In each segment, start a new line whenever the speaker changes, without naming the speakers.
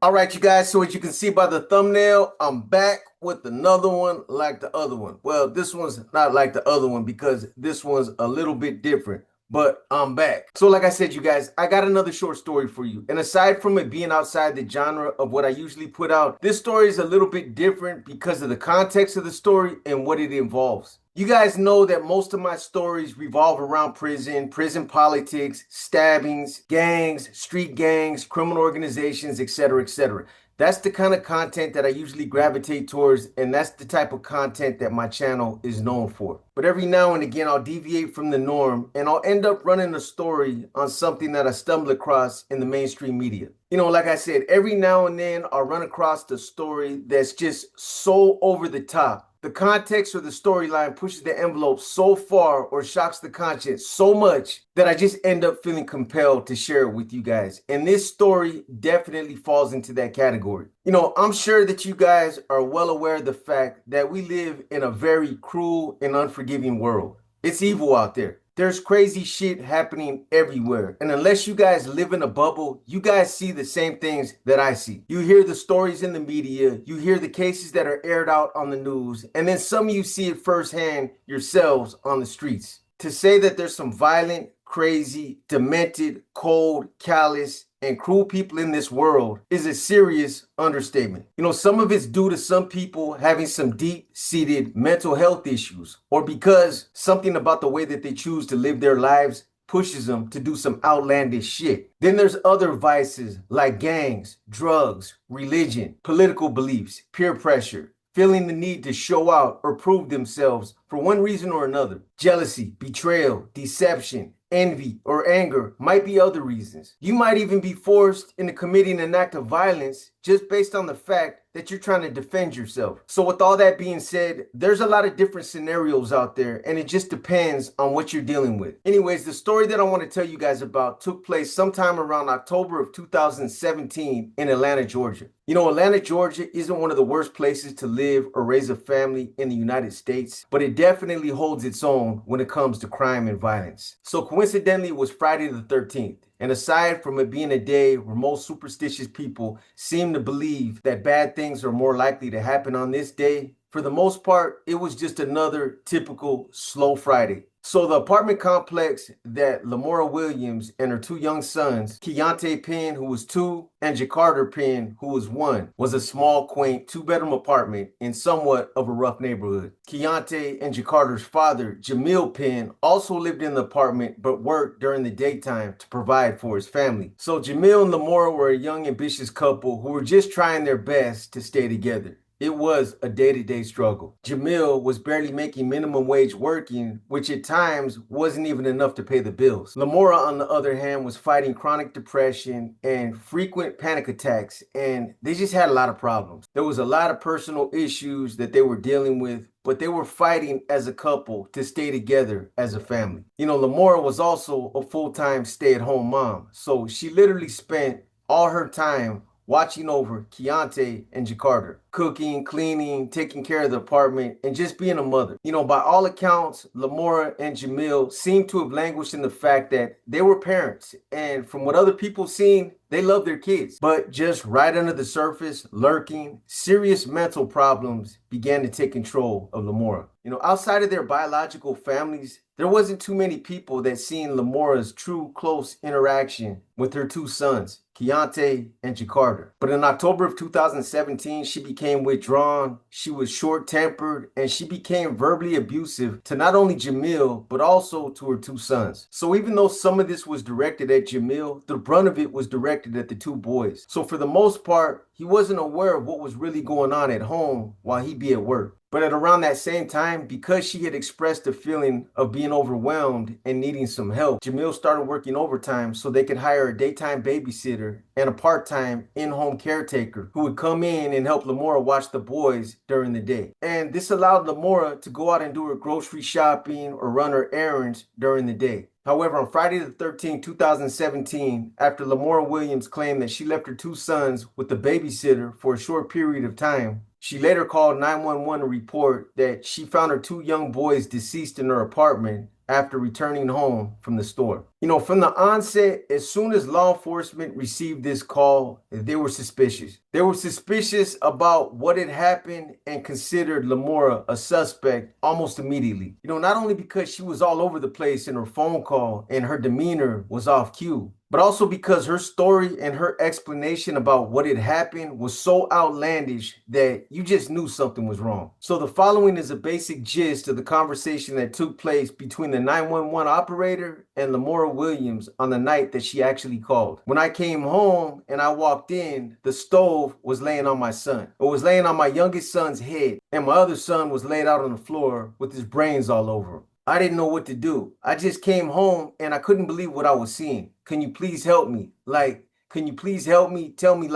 All right, you guys, so as you can see by the thumbnail, I'm back with another one like the other one. Well, this one's not like the other one because this one's a little bit different, but I'm back. So like I said, you guys, I got another short story for you. And aside from it being outside the genre of what I usually put out, this story is a little bit different because of the context of the story and what it involves. You guys know that most of my stories revolve around prison politics, stabbings, gangs, street gangs, criminal organizations, etc., etc. That's the kind of content that I usually gravitate towards, and that's the type of content that my channel is known for. But every now and again, I'll deviate from the norm, and I'll end up running a story on something that I stumble across in the mainstream media. You know, like I said, every now and then I'll run across the story that's just so over the top. The context or the storyline pushes the envelope so far or shocks the conscience so much that I just end up feeling compelled to share it with you guys. And this story definitely falls into that category. You know, I'm sure that you guys are well aware of the fact that we live in a very cruel and unforgiving world. It's evil out there. There's crazy shit happening everywhere. And unless you guys live in a bubble, you guys see the same things that I see. You hear the stories in the media, you hear the cases that are aired out on the news, and then some of you see it firsthand yourselves on the streets. To say that there's some violent, crazy, demented, cold, callous, and cruel people in this world is a serious understatement. You know, some of it's due to some people having some deep-seated mental health issues, or because something about the way that they choose to live their lives pushes them to do some outlandish shit. Then there's other vices like gangs, drugs, religion, political beliefs, peer pressure, feeling the need to show out or prove themselves for one reason or another. Jealousy, betrayal, deception, envy, or anger might be other reasons. You might even be forced into committing an act of violence just based on the fact that you're trying to defend yourself. So with all that being said, there's a lot of different scenarios out there, and it just depends on what you're dealing with. Anyways, the story that I want to tell you guys about took place sometime around October of 2017 in Atlanta, Georgia. You know, Atlanta, Georgia isn't one of the worst places to live or raise a family in the United States, but it definitely holds its own when it comes to crime and violence. So coincidentally, it was Friday the 13th. And aside from it being a day where most superstitious people seem to believe that bad things are more likely to happen on this day, for the most part, it was just another typical slow Friday. So the apartment complex that Lamora Williams and her two young sons, Keontae Penn, who was 2, and Jacarter Penn, who was 1, was a small, quaint 2-bedroom apartment in somewhat of a rough neighborhood. Keontae and Jacarter's father, Jamil Penn, also lived in the apartment but worked during the daytime to provide for his family. So Jamil and Lamora were a young, ambitious couple who were just trying their best to stay together. It was a day-to-day struggle. Jamil was barely making minimum wage working, which at times wasn't even enough to pay the bills. Lamora, on the other hand, was fighting chronic depression and frequent panic attacks, and they just had a lot of problems. There was a lot of personal issues that they were dealing with, but they were fighting as a couple to stay together as a family. You know, Lamora was also a full-time stay-at-home mom, so she literally spent all her time watching over Keontae and Jacarter, cooking, cleaning, taking care of the apartment, and just being a mother. You know, by all accounts, Lamora and Jamil seemed to have languished in the fact that they were parents, and from what other people seen, they love their kids. But just right under the surface, lurking, serious mental problems began to take control of Lamora. You know, outside of their biological families, there wasn't too many people that seen Lamora's true close interaction with her 2 sons, Keontae and Jacarter. But in October of 2017, she became withdrawn, she was short-tempered, and she became verbally abusive to not only Jamil, but also to her 2 sons. So even though some of this was directed at Jamil, the brunt of it was directed at the 2 boys. So for the most part, he wasn't aware of what was really going on at home while he'd be at work. But at around that same time, because she had expressed a feeling of being overwhelmed and needing some help, Jamil started working overtime so they could hire a daytime babysitter and a part-time in-home caretaker who would come in and help Lamora watch the boys during the day. And this allowed Lamora to go out and do her grocery shopping or run her errands during the day. However, on Friday the 13th, 2017, after Lamora Williams claimed that she left her 2 sons with the babysitter for a short period of time, she later called 911 to report that she found her 2 young boys deceased in her apartment after returning home from the store. From the onset, as soon as law enforcement received this call, they were suspicious. They were suspicious about what had happened and considered Lamora a suspect almost immediately. Not only because she was all over the place in her phone call and her demeanor was off cue, but also because her story and her explanation about what had happened was so outlandish that you just knew something was wrong. So the following is a basic gist of the conversation that took place between the 911 operator and Lamora Williams on the night that she actually called. When I came home and I walked in, the stove was laying on my son. It was laying on my youngest son's head, and my other son was laid out on the floor with his brains all over him. I didn't know what to do. I just came home and I couldn't believe what I was seeing. Can you please help me? Can you please help me? Tell me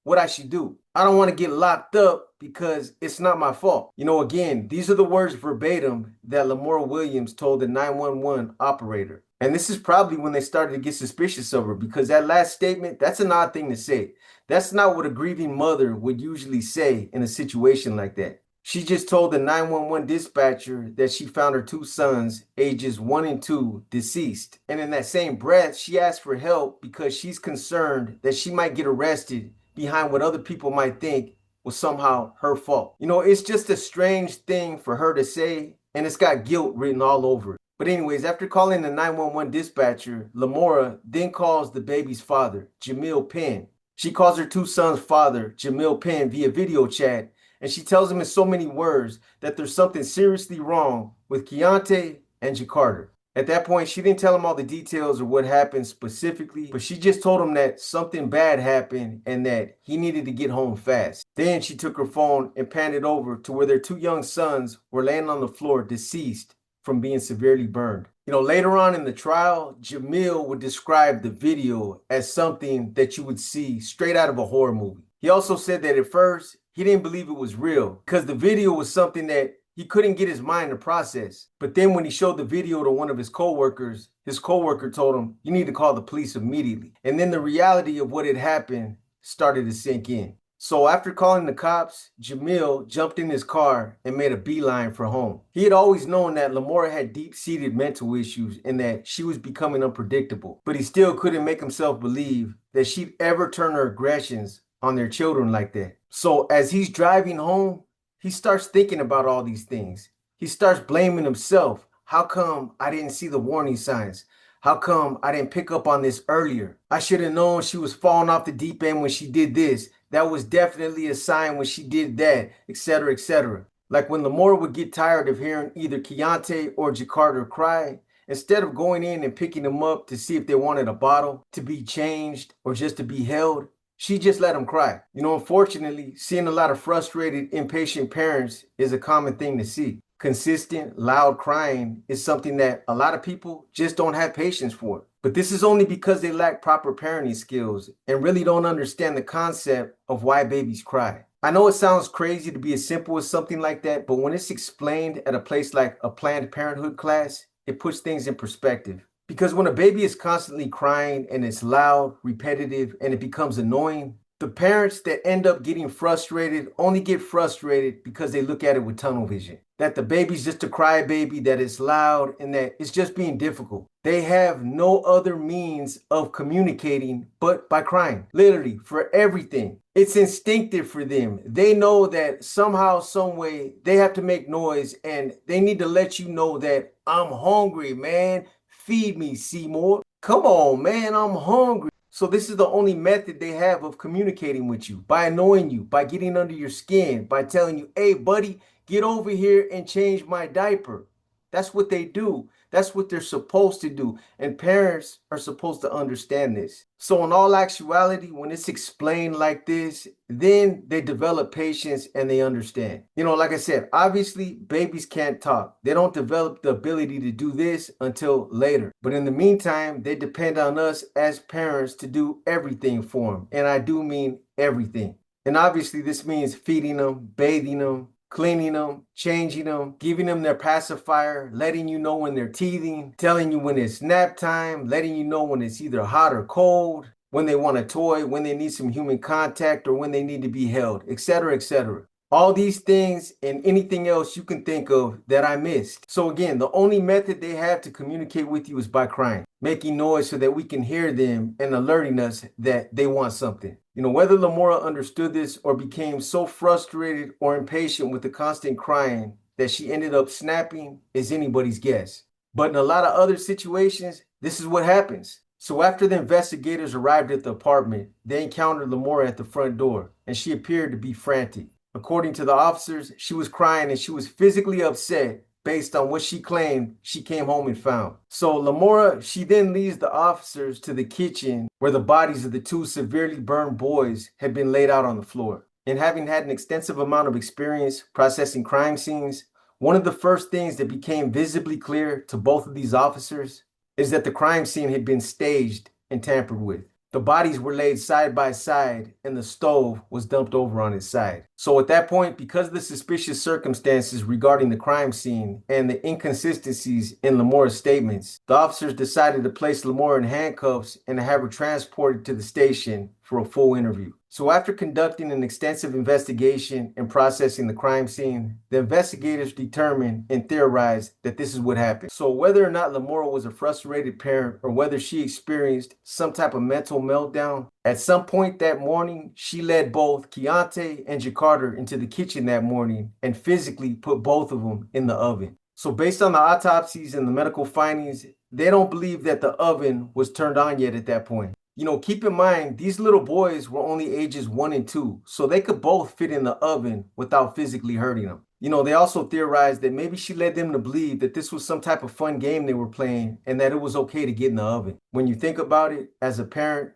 what I should do. I don't want to get locked up because it's not my fault. Again, these are the words verbatim that Lamora Williams told the 911 operator. And this is probably when they started to get suspicious of her, because that last statement, that's an odd thing to say. That's not what a grieving mother would usually say in a situation like that. She just told the 911 dispatcher that she found her two sons, ages 1 and 2, deceased. And in that same breath, she asked for help because she's concerned that she might get arrested behind what other people might think was somehow her fault. It's just a strange thing for her to say, and it's got guilt written all over it. But anyways, after calling the 911 dispatcher, Lamora then calls the baby's father, Jamil Penn. She calls her two sons' father, Jamil Penn, via video chat, and she tells him in so many words that there's something seriously wrong with Keontae and Jakarta. At that point, she didn't tell him all the details of what happened specifically, but she just told him that something bad happened and that he needed to get home fast. Then she took her phone and panned it over to where their two young sons were laying on the floor deceased from being severely burned. Later on in the trial, Jamil would describe the video as something that you would see straight out of a horror movie. He also said that at first, he didn't believe it was real because the video was something that he couldn't get his mind to process. But then when he showed the video to one of his coworkers, his coworker told him, "You need to call the police immediately." And then the reality of what had happened started to sink in. So after calling the cops, Jamil jumped in his car and made a beeline for home. He had always known that Lamora had deep-seated mental issues and that she was becoming unpredictable, but he still couldn't make himself believe that she'd ever turn her aggressions on their children like that. So as he's driving home, he starts thinking about all these things. He starts blaming himself. How come I didn't see the warning signs? How come I didn't pick up on this earlier? I should have known she was falling off the deep end when she did this. That was definitely a sign when she did that, etc., etc. Like when Lamora would get tired of hearing either Keontae or Jakarta cry, instead of going in and picking them up to see if they wanted a bottle, to be changed, or just to be held, she just let them cry. Unfortunately, seeing a lot of frustrated, impatient parents is a common thing to see. Consistent, loud crying is something that a lot of people just don't have patience for. But this is only because they lack proper parenting skills and really don't understand the concept of why babies cry. I know it sounds crazy to be as simple as something like that, but when it's explained at a place like a Planned Parenthood class, it puts things in perspective. Because when a baby is constantly crying and it's loud, repetitive, and it becomes annoying, the parents that end up getting frustrated only get frustrated because they look at it with tunnel vision. That the baby's just a crybaby, that it's loud, and that it's just being difficult. They have no other means of communicating but by crying. Literally, for everything. It's instinctive for them. They know that somehow, some way, they have to make noise, and they need to let you know that I'm hungry, man. Feed me, Seymour. Come on, man, I'm hungry. So this is the only method they have of communicating with you, by annoying you, by getting under your skin, by telling you, "Hey, buddy, get over here and change my diaper." That's what they do. That's what they're supposed to do. And parents are supposed to understand this. So in all actuality, when it's explained like this, then they develop patience and they understand. Like I said, obviously babies can't talk. They don't develop the ability to do this until later. But in the meantime, they depend on us as parents to do everything for them. And I do mean everything. And obviously this means feeding them, bathing them, cleaning them, changing them, giving them their pacifier, letting you know when they're teething, telling you when it's nap time, letting you know when it's either hot or cold, when they want a toy, when they need some human contact, or when they need to be held, etc., etc. All these things and anything else you can think of that I missed. So again, the only method they have to communicate with you is by crying, making noise so that we can hear them and alerting us that they want something. Whether Lamora understood this or became so frustrated or impatient with the constant crying that she ended up snapping is anybody's guess. But in a lot of other situations, this is what happens. So after the investigators arrived at the apartment, they encountered Lamora at the front door, and she appeared to be frantic. According to the officers, she was crying and she was physically upset based on what she claimed she came home and found. So Lamora, she then leads the officers to the kitchen where the bodies of the two severely burned boys had been laid out on the floor. And having had an extensive amount of experience processing crime scenes, one of the first things that became visibly clear to both of these officers is that the crime scene had been staged and tampered with. The bodies were laid side by side and the stove was dumped over on its side. So at that point, because of the suspicious circumstances regarding the crime scene and the inconsistencies in Lamora's statements, the officers decided to place Lamora in handcuffs and to have her transported to the station for a full interview. So after conducting an extensive investigation and processing the crime scene, the investigators determined and theorized that this is what happened. So whether or not Lamora was a frustrated parent or whether she experienced some type of mental meltdown, at some point that morning, she led both Keontae and Jakarta into the kitchen that morning and physically put both of them in the oven. So based on the autopsies and the medical findings, they don't believe that the oven was turned on yet at that point. Keep in mind, these little boys were only ages 1 and 2, so they could both fit in the oven without physically hurting them. They also theorized that maybe she led them to believe that this was some type of fun game they were playing and that it was okay to get in the oven. When you think about it, as a parent,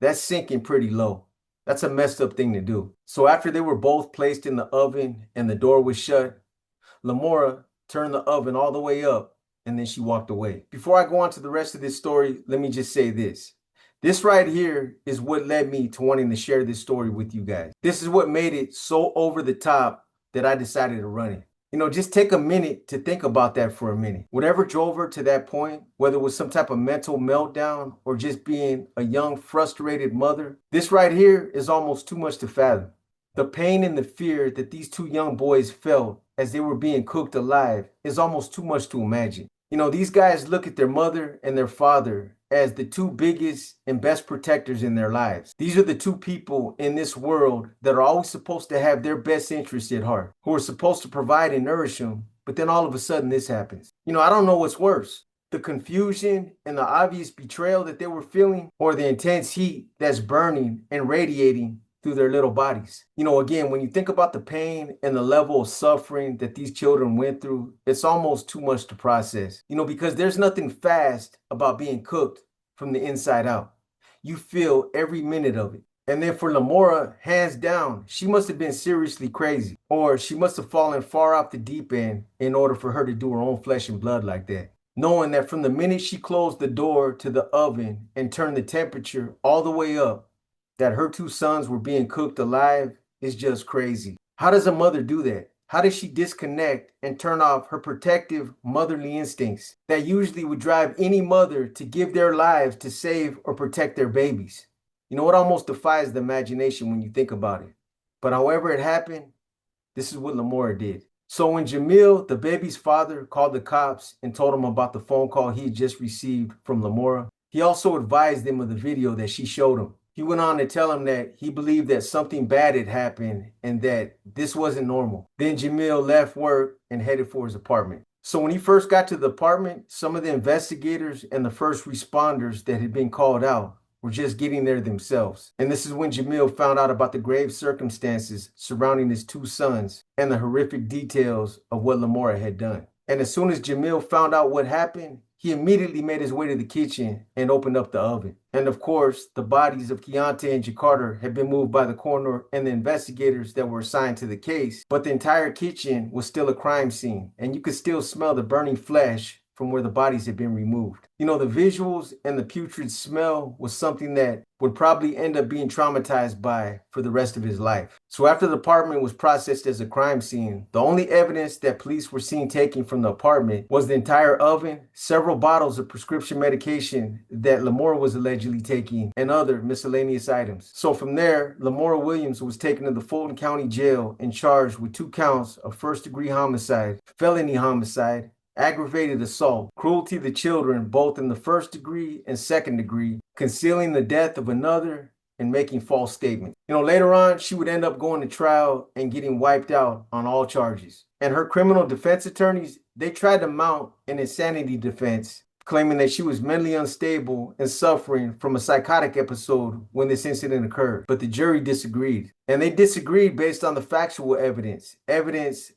that's sinking pretty low. That's a messed up thing to do. So after they were both placed in the oven and the door was shut, Lamora turned the oven all the way up and then she walked away. Before I go on to the rest of this story, let me just say this. This right here is what led me to wanting to share this story with you guys. This is what made it so over the top that I decided to run it. Just take a minute to think about that for a minute. Whatever drove her to that point, whether it was some type of mental meltdown or just being a young, frustrated mother, this right here is almost too much to fathom. The pain and the fear that these two young boys felt as they were being cooked alive is almost too much to imagine. These guys look at their mother and their father as the two biggest and best protectors in their lives. These are the two people in this world that are always supposed to have their best interests at heart, who are supposed to provide and nourish them, but then all of a sudden this happens. I don't know what's worse, the confusion and the obvious betrayal that they were feeling, or the intense heat that's burning and radiating through their little bodies. Again, when you think about the pain and the level of suffering that these children went through, it's almost too much to process. Because there's nothing fast about being cooked from the inside out. You feel every minute of it. And then for Lamora, hands down, she must have been seriously crazy, or she must have fallen far off the deep end in order for her to do her own flesh and blood like that. Knowing that from the minute she closed the door to the oven and turned the temperature all the way up, that her two sons were being cooked alive is just crazy. How does a mother do that? How does she disconnect and turn off her protective motherly instincts that usually would drive any mother to give their lives to save or protect their babies? It almost defies the imagination when you think about it. But however it happened, this is what Lamora did. So when Jamil, the baby's father, called the cops and told him about the phone call he had just received from Lamora, he also advised them of the video that she showed him. He went on to tell him that he believed that something bad had happened and that this wasn't normal. Then Jamil left work and headed for his apartment. So when he first got to the apartment, some of the investigators and the first responders that had been called out were just getting there themselves. And this is when Jamil found out about the grave circumstances surrounding his two sons and the horrific details of what Lamora had done. And as soon as Jamil found out what happened, he immediately made his way to the kitchen and opened up the oven. And of course, the bodies of Keontae and Jakarta had been moved by the coroner and the investigators that were assigned to the case, but the entire kitchen was still a crime scene, and you could still smell the burning flesh from where the bodies had been removed. You know, the visuals and the putrid smell was something that would probably end up being traumatized by for the rest of his life. So after the apartment was processed as a crime scene, the only evidence that police were seen taking from the apartment was the entire oven, several bottles of prescription medication that Lamora was allegedly taking, and other miscellaneous items. So from there, Lamora Williams was taken to the Fulton County Jail and charged with 2 counts of first-degree homicide, felony homicide, aggravated assault, cruelty to children both in the first degree and second degree, concealing the death of another, and making false statements. You know, later on, she would end up going to trial and getting wiped out on all charges. And her criminal defense attorneys, they tried to mount an insanity defense, claiming that she was mentally unstable and suffering from a psychotic episode when this incident occurred. But the jury disagreed. And they disagreed based on the factual evidence,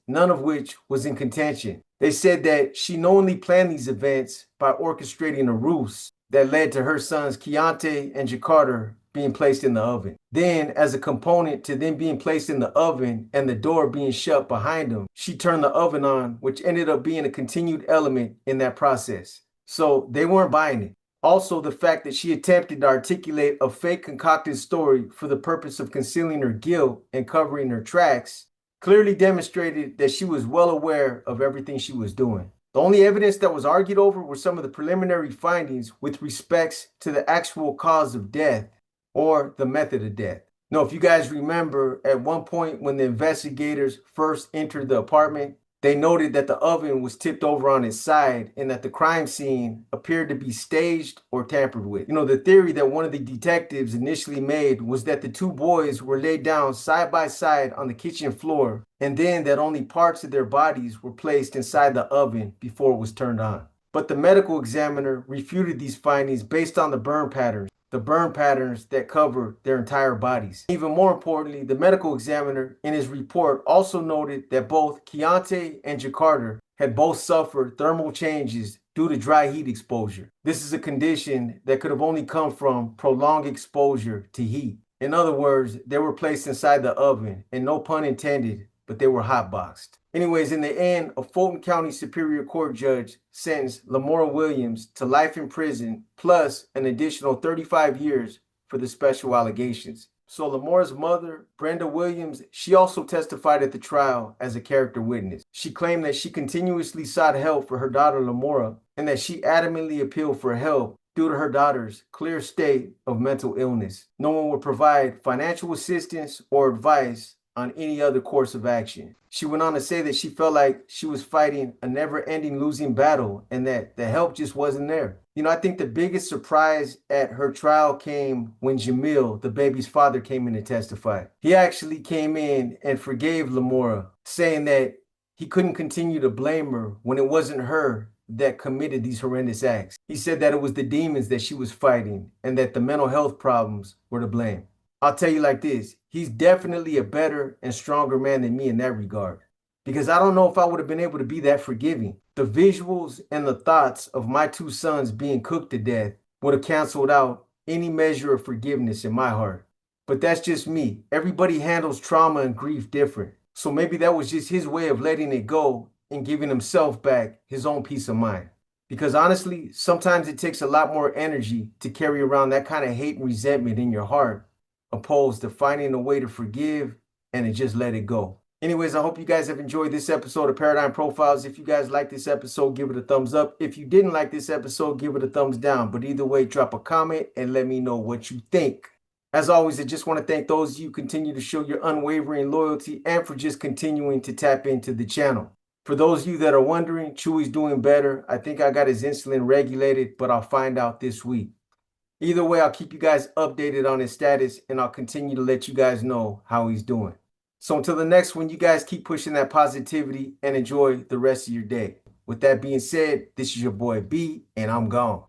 none of which was in contention. They said that she knowingly planned these events by orchestrating a ruse that led to her sons Keontae and Jakarta being placed in the oven. Then, as a component to them being placed in the oven and the door being shut behind them, she turned the oven on, which ended up being a continued element in that process. So they weren't buying it. Also, the fact that she attempted to articulate a fake concocted story for the purpose of concealing her guilt and covering her tracks clearly demonstrated that she was well aware of everything she was doing. The only evidence that was argued over were some of the preliminary findings with respects to the actual cause of death or the method of death. Now, if you guys remember, at one point when the investigators first entered the apartment, they noted that the oven was tipped over on its side and that the crime scene appeared to be staged or tampered with. You know, the theory that one of the detectives initially made was that the 2 boys were laid down side by side on the kitchen floor, and then that only parts of their bodies were placed inside the oven before it was turned on. But the medical examiner refuted these findings based on the burn patterns that covered their entire bodies. Even more importantly, the medical examiner in his report also noted that both Keontae and Jakarta had both suffered thermal changes due to dry heat exposure. This is a condition that could have only come from prolonged exposure to heat. In other words, they were placed inside the oven, and no pun intended, but they were hotboxed. Anyways, in the end, a Fulton County Superior Court judge sentenced Lamora Williams to life in prison plus an additional 35 years for the special allegations. So Lamora's mother, Brenda Williams, she also testified at the trial as a character witness. She claimed that she continuously sought help for her daughter Lamora and that she adamantly appealed for help due to her daughter's clear state of mental illness. No one would provide financial assistance or advice on any other course of action. She went on to say that she felt like she was fighting a never-ending losing battle and that the help just wasn't there. You know, I think the biggest surprise at her trial came when Jamil, the baby's father, came in to testify. He actually came in and forgave Lamora, saying that he couldn't continue to blame her when it wasn't her that committed these horrendous acts. He said that it was the demons that she was fighting and that the mental health problems were to blame. I'll tell you like this, he's definitely a better and stronger man than me in that regard. Because I don't know if I would have been able to be that forgiving. The visuals and the thoughts of my 2 sons being cooked to death would have canceled out any measure of forgiveness in my heart. But that's just me. Everybody handles trauma and grief different. So maybe that was just his way of letting it go and giving himself back his own peace of mind. Because honestly, sometimes it takes a lot more energy to carry around that kind of hate and resentment in your heart, opposed to finding a way to forgive and to just let it go. Anyways, I hope you guys have enjoyed this episode of Paradigm Profiles. If you guys like this episode, give it a thumbs up. If you didn't like this episode, give it a thumbs down. But either way, drop a comment and let me know what you think. As always, I just want to thank those of you who continue to show your unwavering loyalty and for just continuing to tap into the channel. For those of you that are wondering, Chewy's doing better. I think I got his insulin regulated, but I'll find out this week. Either way, I'll keep you guys updated on his status, and I'll continue to let you guys know how he's doing. So until the next one, you guys keep pushing that positivity and enjoy the rest of your day. With that being said, this is your boy B, and I'm gone.